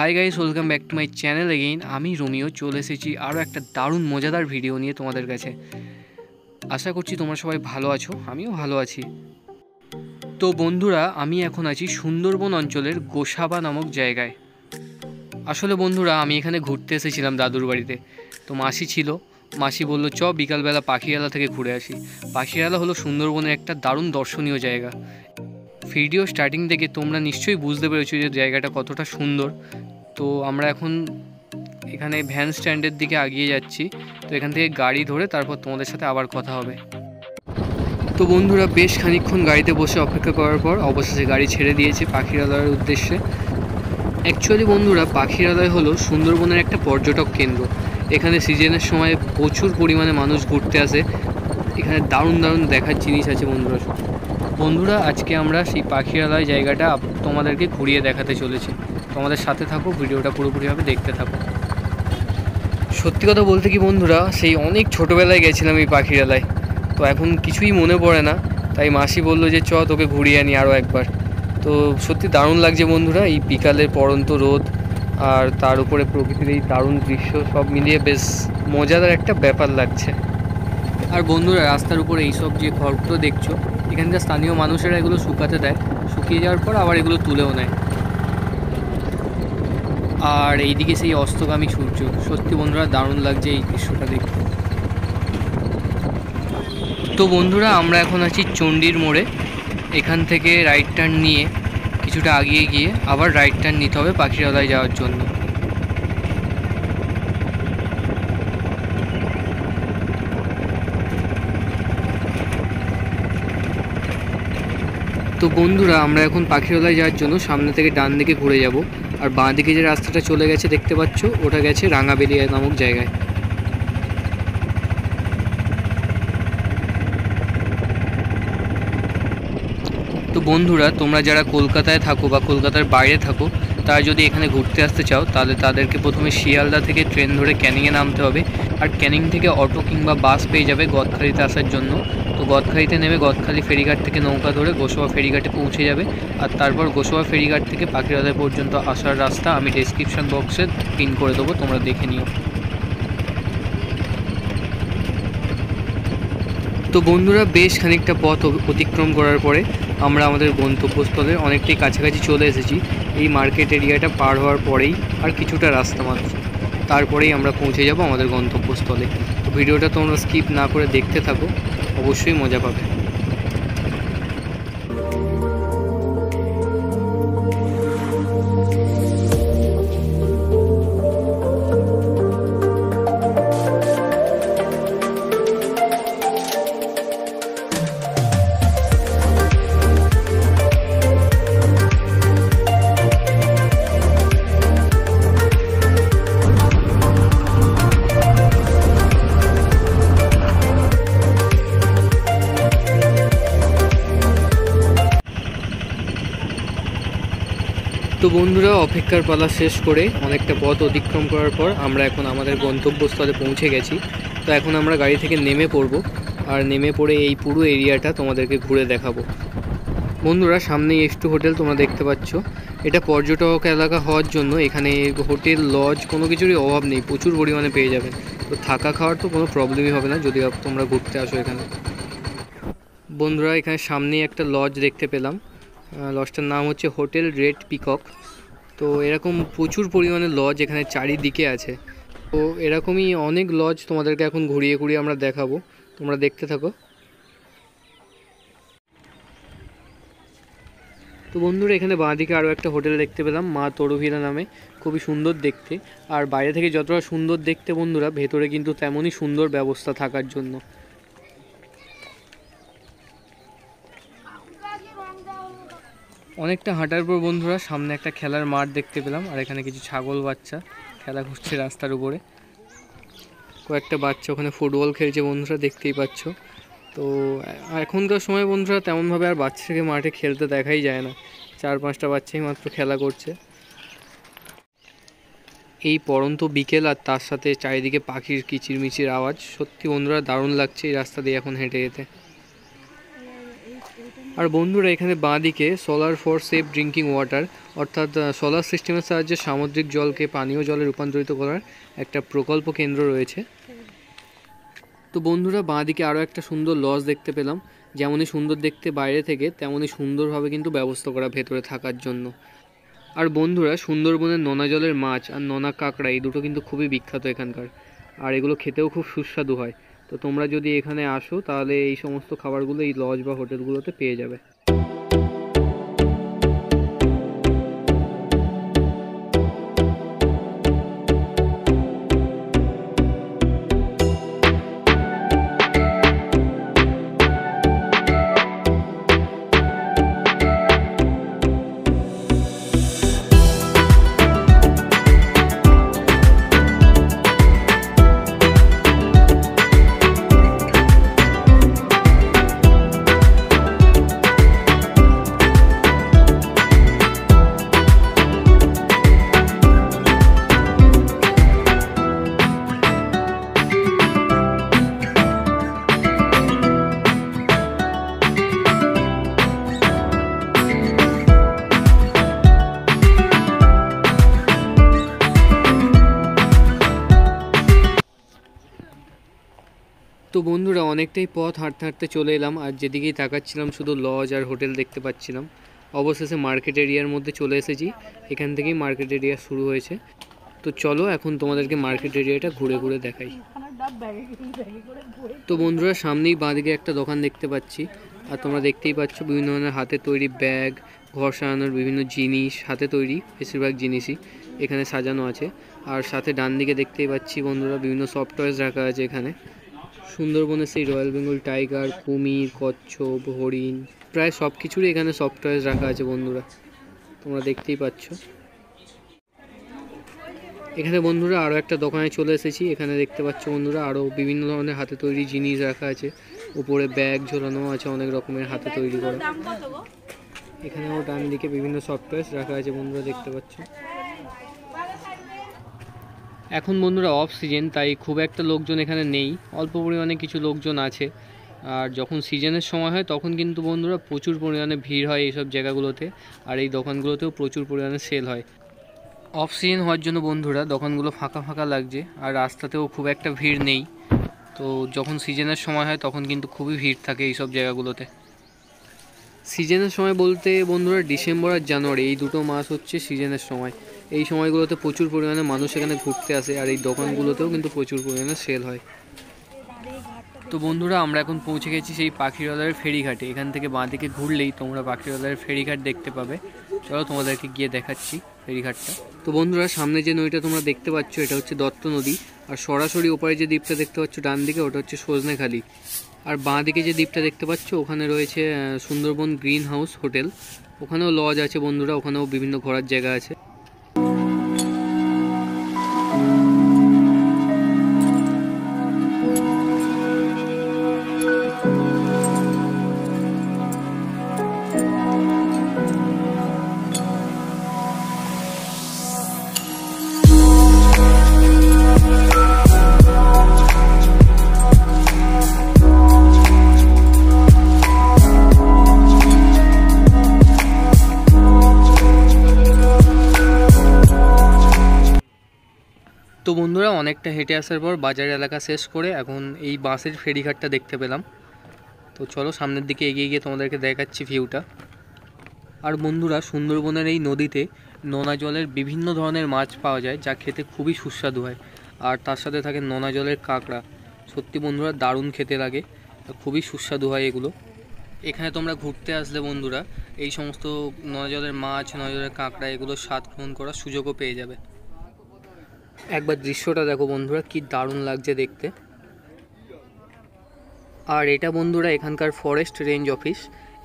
Hi guys, welcome back to my channel again. আমি Romeo চলে এসেছি আরও একটা দারুণ মজাদার ভিডিও নিয়ে তোমাদের কাছে। আশা করছি তোমরা সবাই ভালো আছো, আমিও ভালো আছি। তো বন্ধুরা, আমি এখন আছি সুন্দরবন অঞ্চলের গোসাবা নামক জায়গায়। আসলে বন্ধুরা, আমি এখানে ঘুরতে এসেছিলাম দাদুর বাড়িতে। তো মাসি ছিল, মাসি বললো চ বিকালবেলা পাখিরালা থেকে ঘুরে আসি। পাখিরালা হলো সুন্দরবনের একটা দারুণ দর্শনীয় জায়গা। ভিডিও স্টার্টিং থেকে তোমরা নিশ্চয়ই বুঝতে পেরেছো যে জায়গাটা কতটা সুন্দর। তো আমরা এখন এখানে ভ্যান স্ট্যান্ডের দিকে এগিয়ে যাচ্ছি। তো এখান থেকে গাড়ি ধরে তারপর তোমাদের সাথে আবার কথা হবে। তো বন্ধুরা, বেশ খানিকক্ষণ গাড়িতে বসে অপেক্ষা করার পর অবশেষে গাড়ি ছেড়ে দিয়েছে পাখিরালয়ের উদ্দেশ্যে। অ্যাকচুয়ালি বন্ধুরা, পাখিরালয় হলো সুন্দরবনের একটা পর্যটক কেন্দ্র। এখানে সিজনের সময় প্রচুর পরিমাণে মানুষ ঘুরতে আসে। এখানে দারুণ দারুণ দেখার জিনিস আছে বন্ধুরা, আজকে আমরা সেই পাখিরালয় জায়গাটা তোমাদেরকে ঘুরিয়ে দেখাতে চলেছি। তোমাদের সাথে থাকো, ভিডিওটা পুরোপুরিভাবে দেখতে থাকো। সত্যি কথা বলতে কি বন্ধুরা, সেই অনেক ছোটোবেলায় গেছিলাম এই পাখিরালয়। তো এখন কিছুই মনে পড়ে না, তাই মাসি বললো যে চ তোকে ঘুরিয়ে আনি আরও একবার। তো সত্যি দারুণ লাগছে বন্ধুরা, এই বিকালের পড়ন্ত রোদ আর তার উপরে প্রকৃতির এই দারুণ দৃশ্য সব মিলিয়ে বেশ মজাদার একটা ব্যাপার লাগছে। আর বন্ধুরা, রাস্তার উপরে এইসব যে খড়গুলো দেখছো, এখানকার স্থানীয় মানুষেরা এগুলো শুকাতে দেয়। শুকিয়ে যাওয়ার পর আবার এগুলো তুলেও নেয়। আর এইদিকে সেই অস্তগামী সূর্য, সত্যি বন্ধুরা দারুণ লাগছে এই দৃশ্যটা দেখতে। তো বন্ধুরা, আমরা এখন আছি চণ্ডীর মোড়ে। এখান থেকে রাইট টার্ন নিয়ে কিছুটা এগিয়ে গিয়ে আবার রাইট টার্ন নিতে হবে পাখিরালয় যাওয়ার জন্য। তো বন্ধুরা, আমরা এখন পাখিরালয় যাওয়ার জন্য সামনে থেকে ডান দিকে ঘুরে যাব। আর বাঁ দিকে যে রাস্তাটা চলে গেছে দেখতে পাচ্ছ, ওটা গেছে রাঙাবেলিয়া নামক জায়গায়। তো বন্ধুরা, তোমরা যারা কলকাতায় থাকো বা কলকাতার বাইরে থাকো, তারা যদি এখানে ঘুরতে আসতে চাও, তাহলে তাদেরকে প্রথমে শিয়ালদা থেকে ট্রেন ধরে ক্যানিংয়ে নামতে হবে। আর ক্যানিং থেকে অটো কিংবা বাস পেয়ে যাবে গদখালিতে আসার জন্য। তো গদখালিতে নেমে গদখালি ফেরিঘাট থেকে নৌকা ধরে গোসাবা ফেরিঘাটে পৌঁছে যাবে। আর তারপর গোসাবা ফেরিঘাট থেকে পাখিরালয় পর্যন্ত আসার রাস্তা আমি ডেসক্রিপশন বক্সে পিন করে দেবো, তোমরা দেখে নিও। তো বন্ধুরা, বেশ খানিকটা পথ অতিক্রম করার পরে আমরা আমাদের গন্তব্যস্থলের অনেকটাই কাছাকাছি চলে এসেছি। এই মার্কেট এরিয়াটা পার হওয়ার পরেই আর কিছুটা রাস্তা মাত্র, তারপরেই আমরা পৌঁছে যাব আমাদের গন্তব্যস্থলে। তো ভিডিওটা তোমরা স্কিপ না করে দেখতে থাকো, অবশ্যই মজা পাবে। তো বন্ধুরা, অপেক্ষার পালা শেষ করে অনেকটা পথ অতিক্রম করার পর আমরা এখন আমাদের গন্তব্যস্থলে পৌঁছে গেছি। তো এখন আমরা গাড়ি থেকে নেমে পড়ব, আর নেমে পড়ে এই পুরো এরিয়াটা তোমাদেরকে ঘুরে দেখাবো। বন্ধুরা, সামনেই এস টু হোটেল তোমরা দেখতে পাচ্ছ। এটা পর্যটক এলাকা হওয়ার জন্য এখানে হোটেল লজ কোনো কিছুরই অভাব নেই, প্রচুর পরিমাণে পেয়ে যাবেন। তো থাকা খাওয়ার তো কোনো প্রবলেমই হবে না যদি তোমরা ঘুরতে আসো এখানে। বন্ধুরা, এখানে সামনেই একটা লজ দেখতে পেলাম। লজটার নাম হচ্ছে হোটেল রেড পিকক। তো এরকম প্রচুর পরিমাণে লজ এখানে চারিদিকে আছে। তো এরকমই অনেক লজ তোমাদেরকে এখন ঘুরিয়ে ঘুরিয়ে আমরা দেখাবো, তোমরা দেখতে থাকো। তো বন্ধুরা, এখানে বাঁদিকে আরও একটা হোটেল দেখতে পেলাম, মা তরুভিরা নামে। খুবই সুন্দর দেখতে। আর বাইরে থেকে যতটা সুন্দর দেখতে বন্ধুরা, ভেতরে কিন্তু তেমনই সুন্দর ব্যবস্থা থাকার জন্য। অনেকটা হাঁটার পর বন্ধুরা সামনে একটা খেলার মাঠ দেখতে পেলাম। আর এখানে কিছু ছাগল বাচ্চা খেলা করছে রাস্তার উপরে। কয়েকটা বাচ্চা ওখানে ফুটবল খেলছে বন্ধুরা, দেখতেই পাচ্ছ। তো এখনকার সময় বন্ধুরা তেমনভাবে আর বাচ্চাকে মাঠে খেলতে দেখাই যায় না, 4-5টা বাচ্চাই মাত্র খেলা করছে। এই পড়ন্ত বিকেল আর তার সাথে চারিদিকে পাখির কিচিরমিচির আওয়াজ, সত্যি বন্ধুরা দারুণ লাগছে এই রাস্তা দিয়ে এখন হেঁটে যেতে। আর বন্ধুরা এখানে বাঁদিকে solar for safe drinking water অর্থাৎ সোলার সিস্টেমের সাহায্যে সামুদ্রিক জলকে পানীয় জলে রূপান্তরিত করার একটা প্রকল্প কেন্দ্র রয়েছে। তো বন্ধুরা বাঁদিকে আরও একটা সুন্দর লজ দেখতে পেলাম, যেমনই সুন্দর দেখতে বাইরে থেকে তেমনই সুন্দরভাবে কিন্তু ব্যবস্থা করা ভেতরে থাকার জন্য। আর বন্ধুরা সুন্দরবনের নোনা জলের মাছ আর নোনা কাঁকড়া এই দুটো কিন্তু খুবই বিখ্যাত এখানকার, আর এগুলো খেতেও খুব সুস্বাদু হয়। তো তোমরা যদি এখানে আসো তাহলে এই সমস্ত খাবারগুলো এই লজ বা হোটেলগুলোতে পেয়ে যাবে। তো বন্ধুরা অনেকটাই পথ হাঁটতে হাঁটতে চলে এলাম, আর যেদিকেই তাকাচ্ছিলাম শুধু লজ আর হোটেল দেখতে পাচ্ছিলাম। অবশেষে মার্কেট এরিয়ার মধ্যে চলে এসেছি, এখান থেকেই মার্কেট এরিয়া শুরু হয়েছে। তো চলো এখন তোমাদেরকে মার্কেট এরিয়াটা ঘুরে ঘুরে দেখাই। তো বন্ধুরা সামনেই বাঁদিকে একটা দোকান দেখতে পাচ্ছি, আর তোমরা দেখতেই পাচ্ছ বিভিন্ন ধরনের হাতে তৈরি ব্যাগ, ঘর সাজানোর বিভিন্ন জিনিস, হাতে তৈরি বেশিরভাগ জিনিসই এখানে সাজানো আছে। আর সাথে ডান দিকে দেখতেই পাচ্ছি বন্ধুরা বিভিন্ন সফট টয়েস রাখা আছে এখানে। সুন্দরবনের সেই রয়্যাল বেঙ্গল টাইগার, কুমির, কচ্ছপ, হরিণ প্রায় সব কিছুরই এখানে সফট টয়েস রাখা আছে বন্ধুরা, তোমরা দেখতেই পাচ্ছ। এখানে বন্ধুরা আরও একটা দোকানে চলে এসেছি, এখানে দেখতে পাচ্ছ বন্ধুরা আরও বিভিন্ন ধরনের হাতে তৈরি জিনিস রাখা আছে। উপরে ব্যাগ ঝোলানো আছে অনেক রকমের হাতে তৈরি করা। এখানেও ডান দিকে বিভিন্ন সফট টয়েস রাখা আছে বন্ধুরা দেখতে পাচ্ছ। এখন বন্ধুরা অফ সিজন, তাই খুব একটা লোকজন এখানে নেই, অল্প পরিমাণে কিছু লোকজন আছে। আর যখন সিজনের সময় হয় তখন কিন্তু বন্ধুরা প্রচুর পরিমাণে ভিড় হয় এইসব জায়গাগুলোতে, আর এই দোকানগুলোতেও প্রচুর পরিমাণে সেল হয়। অফ সিজন হওয়ার জন্য বন্ধুরা দোকানগুলো ফাঁকা ফাঁকা লাগছে, আর রাস্তাতেও খুব একটা ভিড় নেই। তো যখন সিজনের সময় হয় তখন কিন্তু খুবই ভিড় থাকে এইসব জায়গাগুলোতে। সিজনের সময় বলতে বন্ধুরা ডিসেম্বর আর জানুয়ারি এই দুটো মাস হচ্ছে সিজনের সময়। এই সময়গুলোতে প্রচুর পরিমাণে মানুষ এখানে ঘুরতে আসে, আর এই দোকানগুলোতেও কিন্তু প্রচুর পরিমাণে সেল হয়। তো বন্ধুরা আমরা এখন পৌঁছে গেছি সেই পাখিরালয়ের ফেরিঘাটে। এখান থেকে বাঁদিকে ঘুরলেই তোমরা পাখিরালয়ের ফেরিঘাট দেখতে পাবে। চলো তোমাদেরকে গিয়ে দেখাচ্ছি ফেরিঘাটটা। তো বন্ধুরা সামনে যে নদীটা তোমরা দেখতে পাচ্ছ এটা হচ্ছে দত্ত নদী, আর সরাসরি ওপারে যে দ্বীপটা দেখতে পাচ্ছ ডান দিকে ওটা হচ্ছে সজনেখালি। আর বাঁ দিকে যে দ্বীপটা দেখতে পাচ্ছ ওখানে রয়েছে সুন্দরবন গ্রিন হাউস হোটেল, ওখানেও লজ আছে বন্ধুরা, ওখানেও বিভিন্ন ঘোরার জায়গা আছে। তো বন্ধুরা অনেকটা হেঁটে আসার পর বাজার এলাকা শেষ করে এখন এই বাঁশের ফেরিঘাটটা দেখতে পেলাম। তো চলো সামনের দিকে এগিয়ে গিয়ে তোমাদেরকে দেখাচ্ছি ভিউটা। আর বন্ধুরা সুন্দরবনের এই নদীতে নোনা জলের বিভিন্ন ধরনের মাছ পাওয়া যায়, যা খেতে খুবই সুস্বাদু হয়। আর তার সাথে থাকে নোনা জলের কাঁকড়া, সত্যি বন্ধুরা দারুণ খেতে লাগে, খুবই সুস্বাদু হয় এগুলো। এখানে তোমরা ঘুরতে আসলে বন্ধুরা এই সমস্ত নোনা জলের মাছ, নোনা জলের কাঁকড়া এগুলোর স্বাদ গ্রহণ করার সুযোগও পেয়ে যাবে। একবার দৃশ্যটা দেখো বন্ধুরা, কি দারুণ লাগছে দেখতে। আর এটা বন্ধুরা এখানকার ফরেস্ট রেঞ্জ অফিস,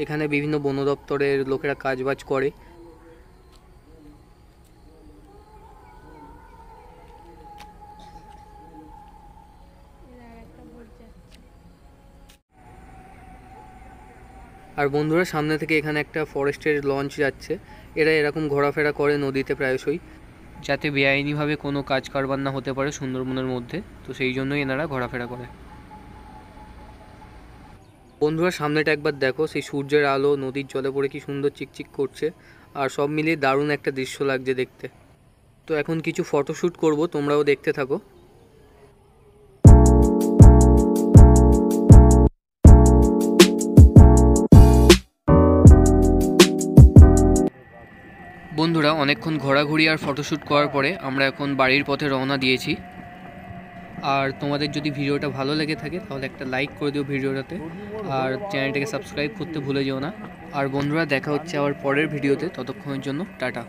এখানে বিভিন্ন বন দপ্তরের লোকেরা কাজবাজ করে। আর বন্ধুরা সামনে থেকে এখানে একটা ফরেস্টের লঞ্চ যাচ্ছে, এরা এরকম ঘোরাফেরা করে নদীতে প্রায়শই, যাতে বেআইনিভাবে কোনো কাজ কারবার না হতে পারে সুন্দরবনের মধ্যে, তো সেই জন্যই এনারা ঘোরাফেরা করে। বন্ধুরা সামনেটা একবার দেখো, সেই সূর্যের আলো নদীর জলে পড়ে কি সুন্দর চিকচিক করছে, আর সব মিলিয়ে দারুণ একটা দৃশ্য লাগছে দেখতে। তো এখন কিছু ফটোশ্যুট করব, তোমরাও দেখতে থাকো। বন্ধুরা অনেকক্ষণ ঘোরাঘুরি আর ফটোশ্যুট করার পরে আমরা এখন বাড়ির পথে রওনা দিয়েছি। আর তোমাদের যদি ভিডিওটা ভালো লেগে থাকে তাহলে একটা লাইক করে দিও ভিডিওটাতে, আর চ্যানেলটাকে সাবস্ক্রাইব করতে ভুলে যেও না। আর বন্ধুরা দেখা হচ্ছে আবার পরের ভিডিওতে, ততক্ষণের জন্য টাটা।